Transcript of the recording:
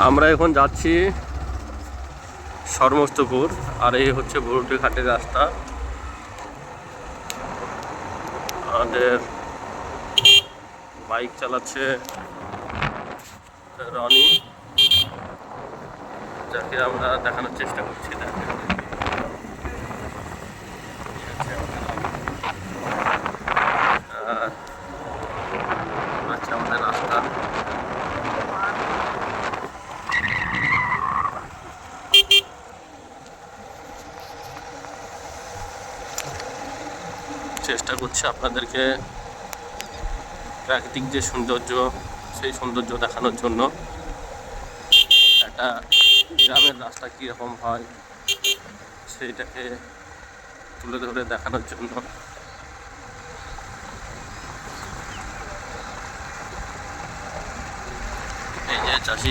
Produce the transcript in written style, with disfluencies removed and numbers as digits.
আমরা এখন যাচ্ছি শর্মস্তপুর, আর এই হচ্ছে ভুরুটি ঘাটের রাস্তা। আমাদের বাইক চালাচ্ছে রনি, যাকে আমরা দেখানোর চেষ্টা করছি। আচ্ছা, আমাদের রাস্তা চেষ্টা করছি আপনাদেরকে প্রাকৃতিক যে সৌন্দর্য, সেই সৌন্দর্য দেখানোর জন্য। একটা গ্রামের রাস্তা কীরকম হয় সেইটাকে তুলে ধরে দেখানোর জন্য। এই যে চাষি